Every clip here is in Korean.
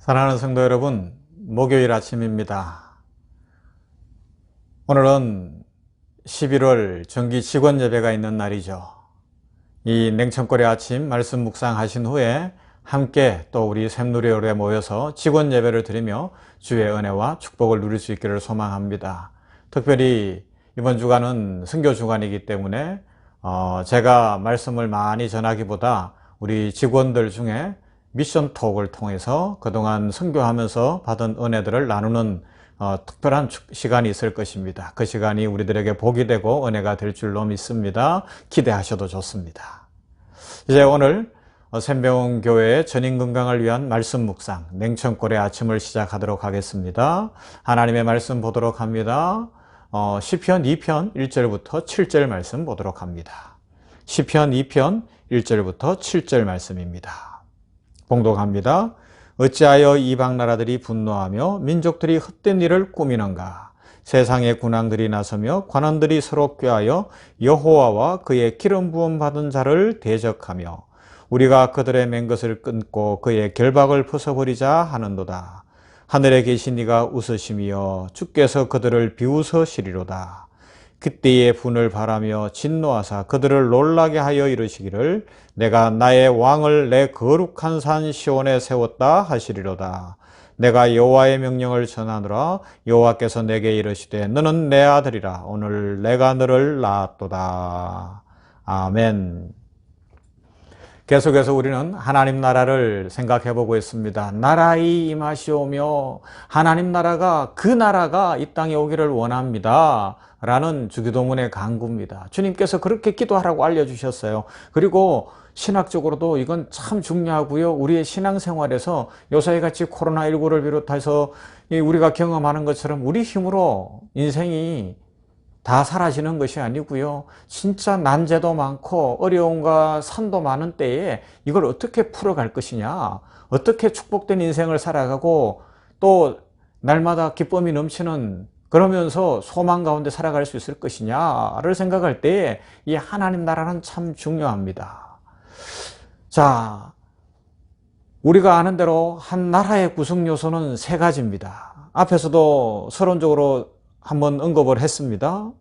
사랑하는 성도 여러분, 목요일 아침입니다. 오늘은 11월 정기 직원 예배가 있는 날이죠. 이 냉천골의 아침 말씀 묵상하신 후에 함께 또 우리 샘누리홀에 모여서 직원 예배를 드리며 주의 은혜와 축복을 누릴 수 있기를 소망합니다. 특별히 이번 주간은 선교 주간이기 때문에 제가 말씀을 많이 전하기보다 우리 직원들 중에 미션 톡을 통해서 그동안 선교하면서 받은 은혜들을 나누는 특별한 시간이 있을 것입니다. 그 시간이 우리들에게 복이 되고 은혜가 될 줄로 믿습니다. 기대하셔도 좋습니다. 이제 오늘 샘병원 교회의 전인 건강을 위한 말씀 묵상 냉천골의 아침을 시작하도록 하겠습니다. 하나님의 말씀 보도록 합니다. 시편 2편 1절부터 7절 말씀 보도록 합니다. 시편 2편 1절부터 7절 말씀입니다. 봉독합니다. 어찌하여 이방 나라들이 분노하며 민족들이 헛된 일을 꾸미는가? 세상의 군왕들이 나서며 관원들이 서로 꾀하여 여호와와 그의 기름 부음 받은 자를 대적하며 우리가 그들의 맹것을 끊고 그의 결박을 벗어버리자 하는도다. 하늘에 계신 이가 웃으시며 주께서 그들을 비웃으시리로다. 그때의 분을 바라며 진노하사 그들을 놀라게 하여 이르시기를 내가 나의 왕을 내 거룩한 산 시온에 세웠다 하시리로다. 내가 여호와의 명령을 전하노라. 여호와께서 내게 이르시되 너는 내 아들이라. 오늘 내가 너를 낳았도다. 아멘. 계속해서 우리는 하나님 나라를 생각해 보고 있습니다. 나라의 임하시오며 하나님 나라가 그 나라가 이 땅에 오기를 원합니다. 라는 주기도문의 간구입니다. 주님께서 그렇게 기도하라고 알려주셨어요. 그리고 신학적으로도 이건 참 중요하고요. 우리의 신앙생활에서 요새같이 코로나19를 비롯해서 우리가 경험하는 것처럼 우리 힘으로 인생이 다 사라지는 것이 아니고요. 진짜 난제도 많고 어려움과 산도 많은 때에 이걸 어떻게 풀어갈 것이냐, 어떻게 축복된 인생을 살아가고 또 날마다 기쁨이 넘치는 그러면서 소망 가운데 살아갈 수 있을 것이냐를 생각할 때에 이 하나님 나라는 참 중요합니다. 자, 우리가 아는 대로 한 나라의 구성 요소는 세 가지입니다. 앞에서도 서론적으로 한번 언급을 했습니다.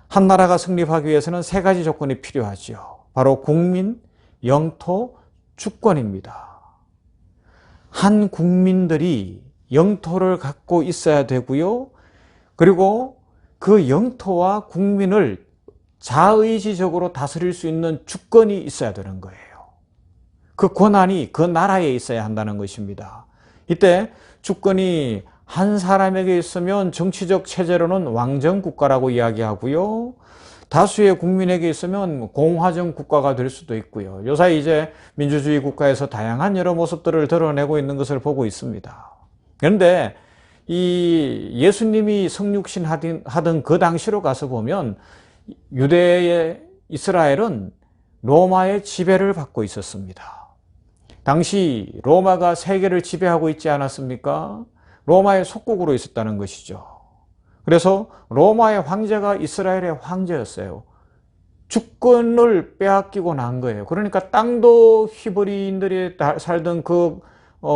한 나라가 성립하기 위해서는 세 가지 조건이 필요하죠. 바로 국민, 영토, 주권입니다. 한 국민들이 영토를 갖고 있어야 되고요. 그리고 그 영토와 국민을 자의지적으로 다스릴 수 있는 주권이 있어야 되는 거예요. 그 권한이 그 나라에 있어야 한다는 것입니다. 이때 주권이 한 사람에게 있으면 정치적 체제로는 왕정국가라고 이야기하고요. 다수의 국민에게 있으면 공화정 국가가 될 수도 있고요. 요새 이제 민주주의 국가에서 다양한 여러 모습들을 드러내고 있는 것을 보고 있습니다. 그런데 이 예수님이 성육신 하던 그 당시로 가서 보면 유대의 이스라엘은 로마의 지배를 받고 있었습니다. 당시 로마가 세계를 지배하고 있지 않았습니까? 로마의 속국으로 있었다는 것이죠. 그래서 로마의 황제가 이스라엘의 황제였어요. 주권을 빼앗기고 난 거예요. 그러니까 땅도 히브리인들이 살던 그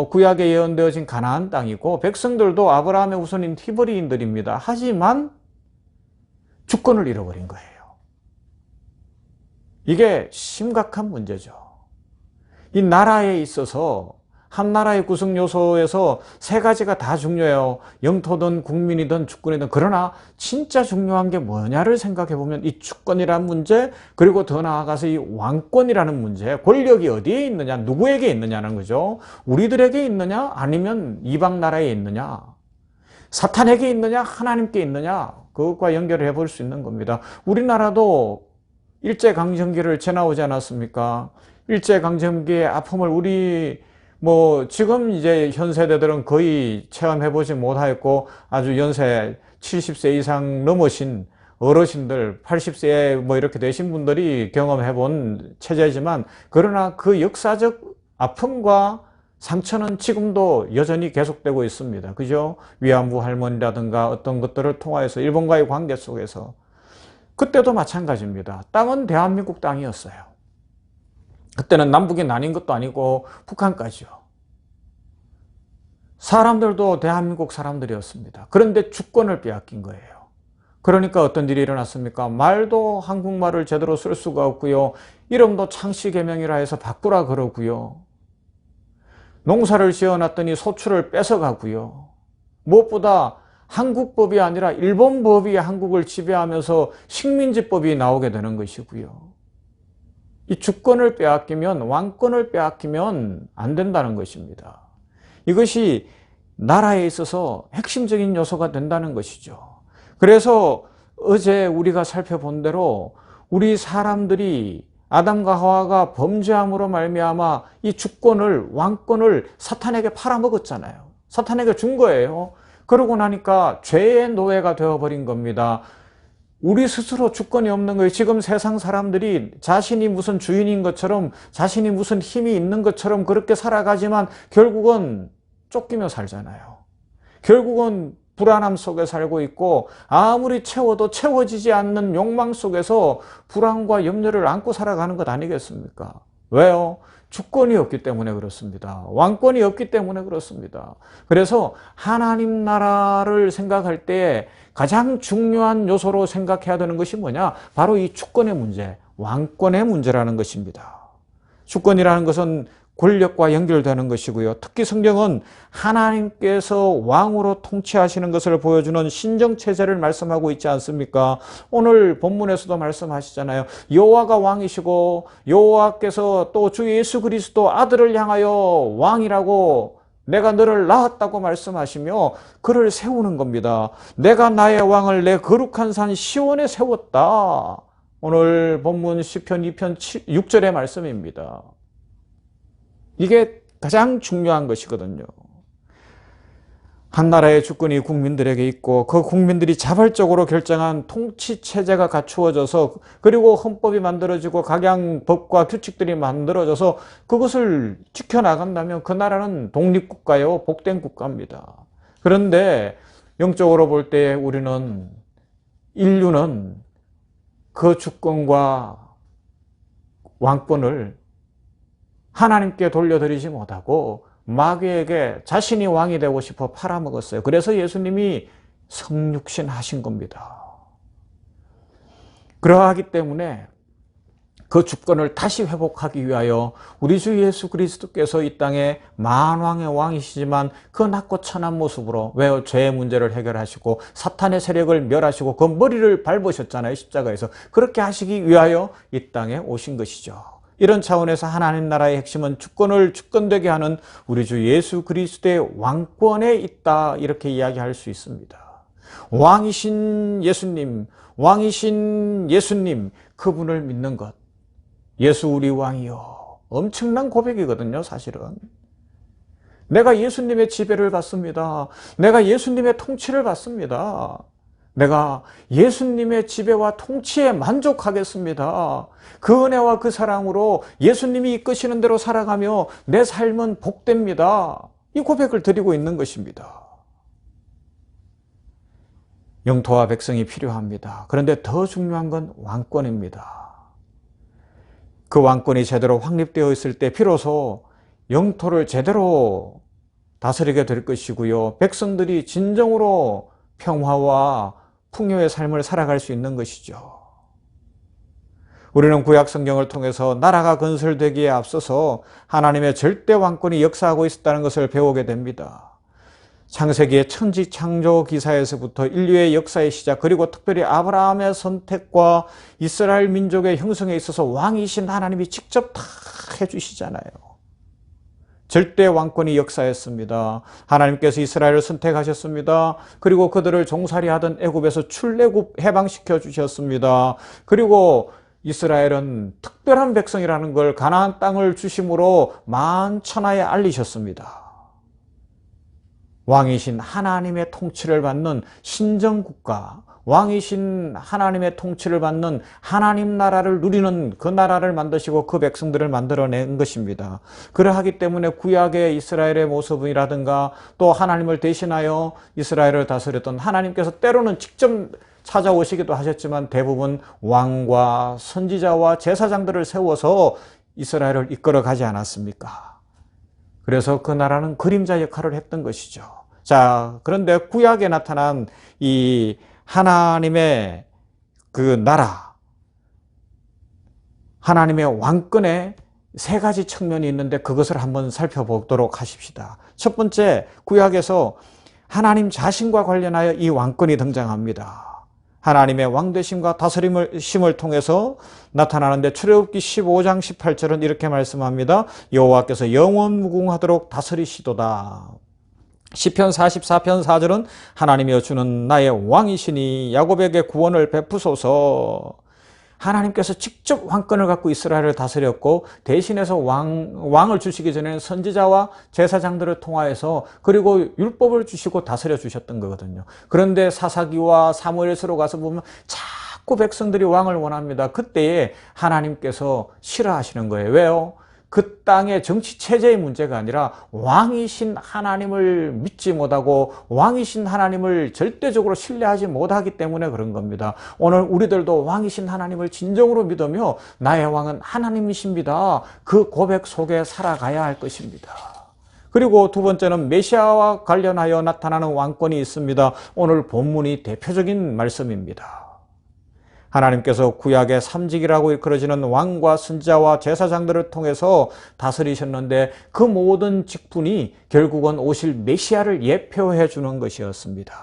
구약에 예언되어진 가나안 땅이고 백성들도 아브라함의 후손인 히브리인들입니다. 하지만 주권을 잃어버린 거예요. 이게 심각한 문제죠. 이 나라에 있어서 한 나라의 구성 요소에서 세 가지가 다 중요해요. 영토든 국민이든 주권이든. 그러나 진짜 중요한 게 뭐냐를 생각해 보면 이 주권이라는 문제, 그리고 더 나아가서 이 왕권이라는 문제, 권력이 어디에 있느냐, 누구에게 있느냐는 거죠. 우리들에게 있느냐, 아니면 이방 나라에 있느냐, 사탄에게 있느냐, 하나님께 있느냐, 그것과 연결을 해볼 수 있는 겁니다. 우리나라도 일제강점기를 지나오지 않았습니까? 일제강점기의 아픔을 우리 지금 이제 현 세대들은 거의 체험해보지 못하였고, 아주 연세 70세 이상 넘으신 어르신들, 80세 이렇게 되신 분들이 경험해본 체제지만, 그러나 그 역사적 아픔과 상처는 지금도 여전히 계속되고 있습니다. 그죠? 위안부 할머니라든가 어떤 것들을 통하여서 일본과의 관계 속에서. 그때도 마찬가지입니다. 땅은 대한민국 땅이었어요. 그때는 남북이 나뉜 것도 아니고 북한까지요. 사람들도 대한민국 사람들이었습니다. 그런데 주권을 빼앗긴 거예요. 그러니까 어떤 일이 일어났습니까? 말도 한국말을 제대로 쓸 수가 없고요. 이름도 창씨개명이라 해서 바꾸라 그러고요. 농사를 지어놨더니 소출을 뺏어가고요. 무엇보다 한국법이 아니라 일본법이 한국을 지배하면서 식민지법이 나오게 되는 것이고요. 이 주권을 빼앗기면, 왕권을 빼앗기면 안 된다는 것입니다. 이것이 나라에 있어서 핵심적인 요소가 된다는 것이죠. 그래서 어제 우리가 살펴본 대로 우리 사람들이 아담과 하와가 범죄함으로 말미암아 이 주권을, 왕권을 사탄에게 팔아먹었잖아요. 사탄에게 준 거예요. 그러고 나니까 죄의 노예가 되어버린 겁니다. 우리 스스로 주권이 없는 거예요. 지금 세상 사람들이 자신이 무슨 주인인 것처럼, 자신이 무슨 힘이 있는 것처럼 그렇게 살아가지만 결국은 쫓기며 살잖아요. 결국은 불안함 속에 살고 있고 아무리 채워도 채워지지 않는 욕망 속에서 불안과 염려를 안고 살아가는 것 아니겠습니까? 왜요? 주권이 없기 때문에 그렇습니다. 왕권이 없기 때문에 그렇습니다. 그래서 하나님 나라를 생각할 때 가장 중요한 요소로 생각해야 되는 것이 뭐냐? 바로 이 주권의 문제, 왕권의 문제라는 것입니다. 주권이라는 것은 권력과 연결되는 것이고요. 특히 성경은 하나님께서 왕으로 통치하시는 것을 보여주는 신정체제를 말씀하고 있지 않습니까? 오늘 본문에서도 말씀하시잖아요. 여호와가 왕이시고 여호와께서 또 주 예수 그리스도 아들을 향하여 왕이라고 내가 너를 낳았다고 말씀하시며 그를 세우는 겁니다. 내가 나의 왕을 내 거룩한 산 시온에 세웠다. 오늘 본문 시편 2편 6절의 말씀입니다. 이게 가장 중요한 것이거든요. 한 나라의 주권이 국민들에게 있고 그 국민들이 자발적으로 결정한 통치체제가 갖추어져서 그리고 헌법이 만들어지고 각양법과 규칙들이 만들어져서 그것을 지켜나간다면 그 나라는 독립국가요, 복된 국가입니다. 그런데 영적으로 볼 때 우리는, 인류는 그 주권과 왕권을 하나님께 돌려드리지 못하고 마귀에게 자신이 왕이 되고 싶어 팔아먹었어요. 그래서 예수님이 성육신 하신 겁니다. 그러하기 때문에 그 주권을 다시 회복하기 위하여 우리 주 예수 그리스도께서 이 땅에 만왕의 왕이시지만 그 낮고 천한 모습으로, 왜요? 죄의 문제를 해결하시고 사탄의 세력을 멸하시고 그 머리를 밟으셨잖아요, 십자가에서. 그렇게 하시기 위하여 이 땅에 오신 것이죠. 이런 차원에서 하나님 나라의 핵심은 주권을 주권되게 하는 우리 주 예수 그리스도의 왕권에 있다, 이렇게 이야기할 수 있습니다. 왕이신 예수님, 그분을 믿는 것. 예수 우리 왕이요. 엄청난 고백이거든요, 사실은. 내가 예수님의 지배를 받습니다. 내가 예수님의 통치를 받습니다. 내가 예수님의 지배와 통치에 만족하겠습니다. 그 은혜와 그 사랑으로 예수님이 이끄시는 대로 살아가며 내 삶은 복됩니다. 이 고백을 드리고 있는 것입니다. 영토와 백성이 필요합니다. 그런데 더 중요한 건 왕권입니다. 그 왕권이 제대로 확립되어 있을 때 비로소 영토를 제대로 다스리게 될 것이고요. 백성들이 진정으로 평화와 풍요의 삶을 살아갈 수 있는 것이죠. 우리는 구약 성경을 통해서 나라가 건설되기에 앞서서 하나님의 절대 왕권이 역사하고 있었다는 것을 배우게 됩니다. 창세기의 천지 창조 기사에서부터 인류의 역사의 시작, 그리고 특별히 아브라함의 선택과 이스라엘 민족의 형성에 있어서 왕이신 하나님이 직접 다 해주시잖아요. 절대 왕권이 역사했습니다. 하나님께서 이스라엘을 선택하셨습니다. 그리고 그들을 종살이 하던 애굽에서 출애굽 해방시켜 주셨습니다. 그리고 이스라엘은 특별한 백성이라는 걸 가나안 땅을 주심으로 만천하에 알리셨습니다. 왕이신 하나님의 통치를 받는 신정국가, 왕이신 하나님의 통치를 받는 하나님 나라를 누리는 그 나라를 만드시고 그 백성들을 만들어낸 것입니다. 그러하기 때문에 구약의 이스라엘의 모습이라든가 또 하나님을 대신하여 이스라엘을 다스렸던 하나님께서 때로는 직접 찾아오시기도 하셨지만 대부분 왕과 선지자와 제사장들을 세워서 이스라엘을 이끌어 가지 않았습니까? 그래서 그 나라는 그림자 역할을 했던 것이죠. 자, 그런데 구약에 나타난 이 하나님의 그 나라, 하나님의 왕권의 세 가지 측면이 있는데 그것을 한번 살펴보도록 하십시다. 첫 번째, 구약에서 하나님 자신과 관련하여 이 왕권이 등장합니다. 하나님의 왕되심과 다스림을 통해서 나타나는데 출애굽기 15장 18절은 이렇게 말씀합니다. 여호와께서 영원무궁하도록 다스리시도다. 시편 44편 4절은 하나님이여 주는 나의 왕이시니 야곱에게 구원을 베푸소서. 하나님께서 직접 왕권을 갖고 이스라엘을 다스렸고 대신해서 왕을 주시기 전에는 선지자와 제사장들을 통하여서 그리고 율법을 주시고 다스려 주셨던 거거든요. 그런데 사사기와 사무엘서로 가서 보면 자꾸 백성들이 왕을 원합니다. 그때에 하나님께서 싫어하시는 거예요. 왜요? 그 땅의 정치 체제의 문제가 아니라 왕이신 하나님을 믿지 못하고 왕이신 하나님을 절대적으로 신뢰하지 못하기 때문에 그런 겁니다. 오늘 우리들도 왕이신 하나님을 진정으로 믿으며 나의 왕은 하나님이십니다. 그 고백 속에 살아가야 할 것입니다. 그리고 두 번째는 메시아와 관련하여 나타나는 왕권이 있습니다. 오늘 본문이 대표적인 말씀입니다. 하나님께서 구약의 삼직이라고 일컬어지는 왕과 선지자와 제사장들을 통해서 다스리셨는데 그 모든 직분이 결국은 오실 메시아를 예표해 주는 것이었습니다.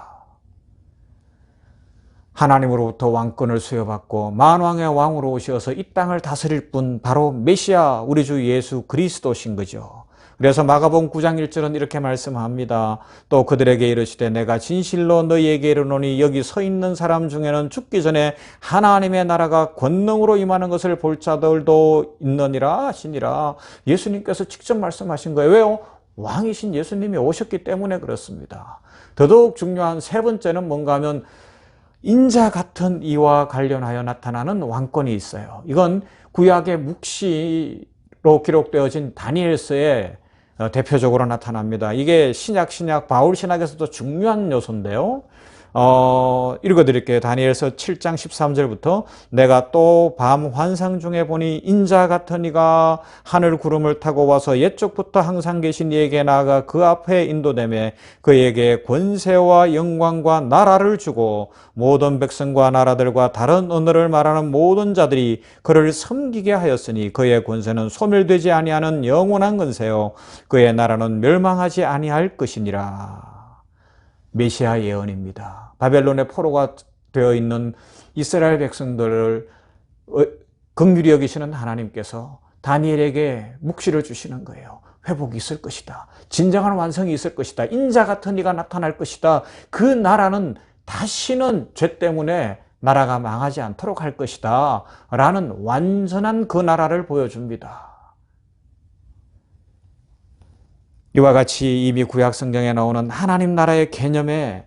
하나님으로부터 왕권을 수여받고 만왕의 왕으로 오셔서 이 땅을 다스릴 분 바로 메시아 우리 주 예수 그리스도신 거죠. 그래서 마가복음 9장 1절은 이렇게 말씀합니다. 또 그들에게 이르시되 내가 진실로 너희에게 이르노니 여기 서 있는 사람 중에는 죽기 전에 하나님의 나라가 권능으로 임하는 것을 볼 자들도 있느니라 하시니라. 예수님께서 직접 말씀하신 거예요. 왜요? 왕이신 예수님이 오셨기 때문에 그렇습니다. 더더욱 중요한 세 번째는 뭔가 하면 인자 같은 이와 관련하여 나타나는 왕권이 있어요. 이건 구약의 묵시로 기록되어진 다니엘서에 대표적으로 나타납니다. 이게 신약 바울 신학에서도 중요한 요소인데요. 읽어드릴게요. 다니엘서 7장 13절부터 내가 또 밤 환상 중에 보니 인자 같은 이가 하늘 구름을 타고 와서 옛적부터 항상 계신 이에게 나아가 그 앞에 인도되매 그에게 권세와 영광과 나라를 주고 모든 백성과 나라들과 다른 언어를 말하는 모든 자들이 그를 섬기게 하였으니 그의 권세는 소멸되지 아니하는 영원한 권세요 그의 나라는 멸망하지 아니할 것이니라. 메시아 예언입니다. 바벨론의 포로가 되어 있는 이스라엘 백성들을 긍휼히 여기시는 하나님께서 다니엘에게 묵시를 주시는 거예요. 회복이 있을 것이다. 진정한 완성이 있을 것이다. 인자 같은 이가 나타날 것이다. 그 나라는 다시는 죄 때문에 나라가 망하지 않도록 할 것이다. 라는 완전한 그 나라를 보여줍니다. 이와 같이 이미 구약 성경에 나오는 하나님 나라의 개념에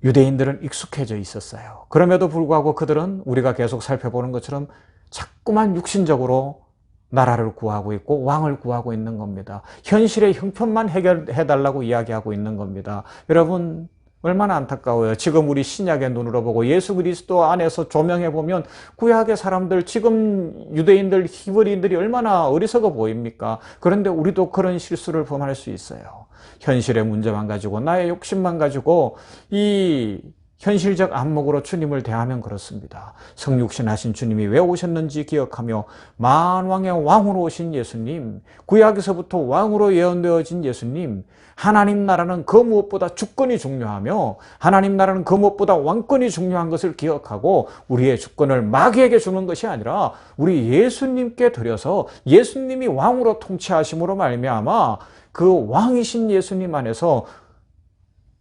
유대인들은 익숙해져 있었어요. 그럼에도 불구하고 그들은 우리가 계속 살펴보는 것처럼 자꾸만 육신적으로 나라를 구하고 있고 왕을 구하고 있는 겁니다. 현실의 형편만 해결해달라고 이야기하고 있는 겁니다. 여러분 얼마나 안타까워요. 지금 우리 신약의 눈으로 보고 예수 그리스도 안에서 조명해보면 구약의 사람들, 지금 유대인들, 히브리인들이 얼마나 어리석어 보입니까? 그런데 우리도 그런 실수를 범할 수 있어요. 현실의 문제만 가지고 나의 욕심만 가지고 이 현실적 안목으로 주님을 대하면 그렇습니다. 성육신하신 주님이 왜 오셨는지 기억하며 만왕의 왕으로 오신 예수님, 구약에서부터 왕으로 예언되어진 예수님, 하나님 나라는 그 무엇보다 주권이 중요하며 하나님 나라는 그 무엇보다 왕권이 중요한 것을 기억하고 우리의 주권을 마귀에게 주는 것이 아니라 우리 예수님께 드려서 예수님이 왕으로 통치하심으로 말미암아 그 왕이신 예수님 안에서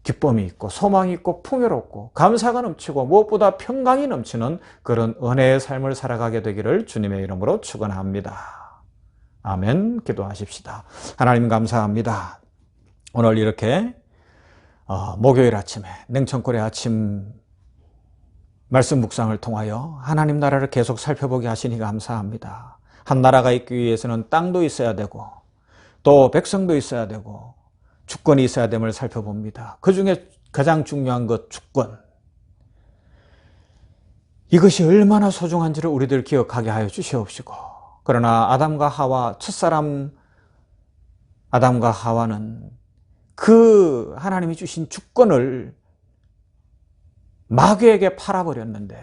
기쁨이 있고 소망이 있고 풍요롭고 감사가 넘치고 무엇보다 평강이 넘치는 그런 은혜의 삶을 살아가게 되기를 주님의 이름으로 축원합니다. 아멘. 기도하십시다. 하나님 감사합니다. 오늘 이렇게 목요일 아침에 냉천골의 아침 말씀 묵상을 통하여 하나님 나라를 계속 살펴보게 하시니 감사합니다. 한 나라가 있기 위해서는 땅도 있어야 되고 또 백성도 있어야 되고 주권이 있어야 됨을 살펴봅니다. 그 중에 가장 중요한 것 주권. 이것이 얼마나 소중한지를 우리들 기억하게 하여 주시옵시고 그러나 아담과 하와 첫사람 아담과 하와는 그 하나님이 주신 주권을 마귀에게 팔아버렸는데,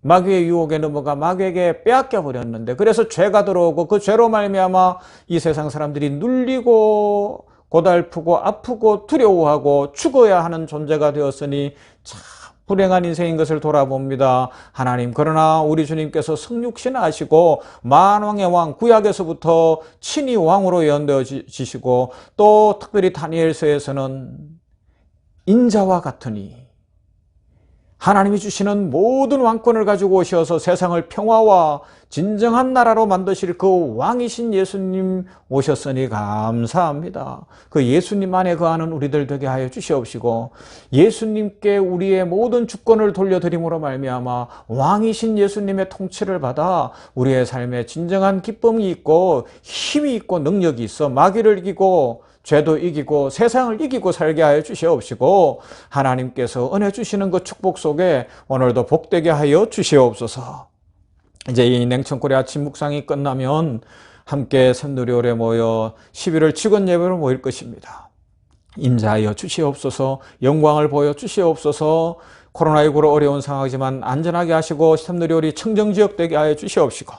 마귀의 유혹에 넘어가 마귀에게 빼앗겨 버렸는데, 그래서 죄가 들어오고 그 죄로 말미암아 이 세상 사람들이 눌리고 고달프고 아프고 두려워하고 죽어야 하는 존재가 되었으니 참 불행한 인생인 것을 돌아봅니다. 하나님, 그러나 우리 주님께서 성육신하시고 만왕의 왕, 구약에서부터 친히 왕으로 예언되어지시고, 또 특별히 다니엘서에서는 인자와 같으니 하나님이 주시는 모든 왕권을 가지고 오셔서 세상을 평화와 진정한 나라로 만드실 그 왕이신 예수님 오셨으니 감사합니다. 그 예수님 안에 거하는 우리들 되게 하여 주시옵시고, 예수님께 우리의 모든 주권을 돌려드림으로 말미암아 왕이신 예수님의 통치를 받아 우리의 삶에 진정한 기쁨이 있고 힘이 있고 능력이 있어 마귀를 이기고 죄도 이기고 세상을 이기고 살게 하여 주시옵시고, 하나님께서 은혜 주시는 그 축복 속에 오늘도 복되게 하여 주시옵소서. 이제 이 냉천골의 아침 묵상이 끝나면 함께 샘누리홀에 모여 11월 직원 예배로 모일 것입니다. 임자하여 주시옵소서. 영광을 보여 주시옵소서. 코로나19로 어려운 상황이지만 안전하게 하시고 샘누리홀이 청정지역 되게 하여 주시옵시고,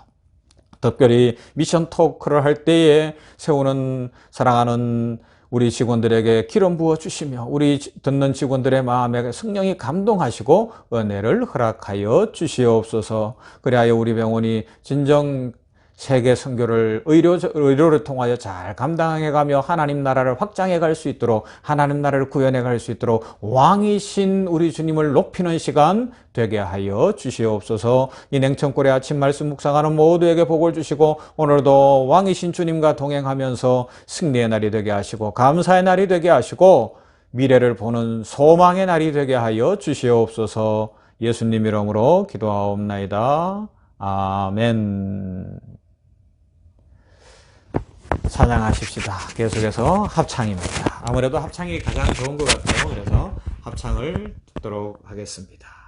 특별히 미션 토크를 할 때에 세우는 사랑하는 우리 직원들에게 기름 부어 주시며 우리 듣는 직원들의 마음에 성령이 감동하시고 은혜를 허락하여 주시옵소서. 그리하여 우리 병원이 진정 세계 선교를 의료를 통하여 잘 감당해가며 하나님 나라를 확장해 갈 수 있도록, 하나님 나라를 구현해 갈 수 있도록 왕이신 우리 주님을 높이는 시간 되게 하여 주시옵소서. 이 냉천골의 아침 말씀 묵상하는 모두에게 복을 주시고 오늘도 왕이신 주님과 동행하면서 승리의 날이 되게 하시고 감사의 날이 되게 하시고 미래를 보는 소망의 날이 되게 하여 주시옵소서. 예수님 이름으로 기도하옵나이다. 아멘. 찬양하십시다. 계속해서 합창입니다. 아무래도 합창이 가장 좋은 것 같아요. 그래서 합창을 듣도록 하겠습니다.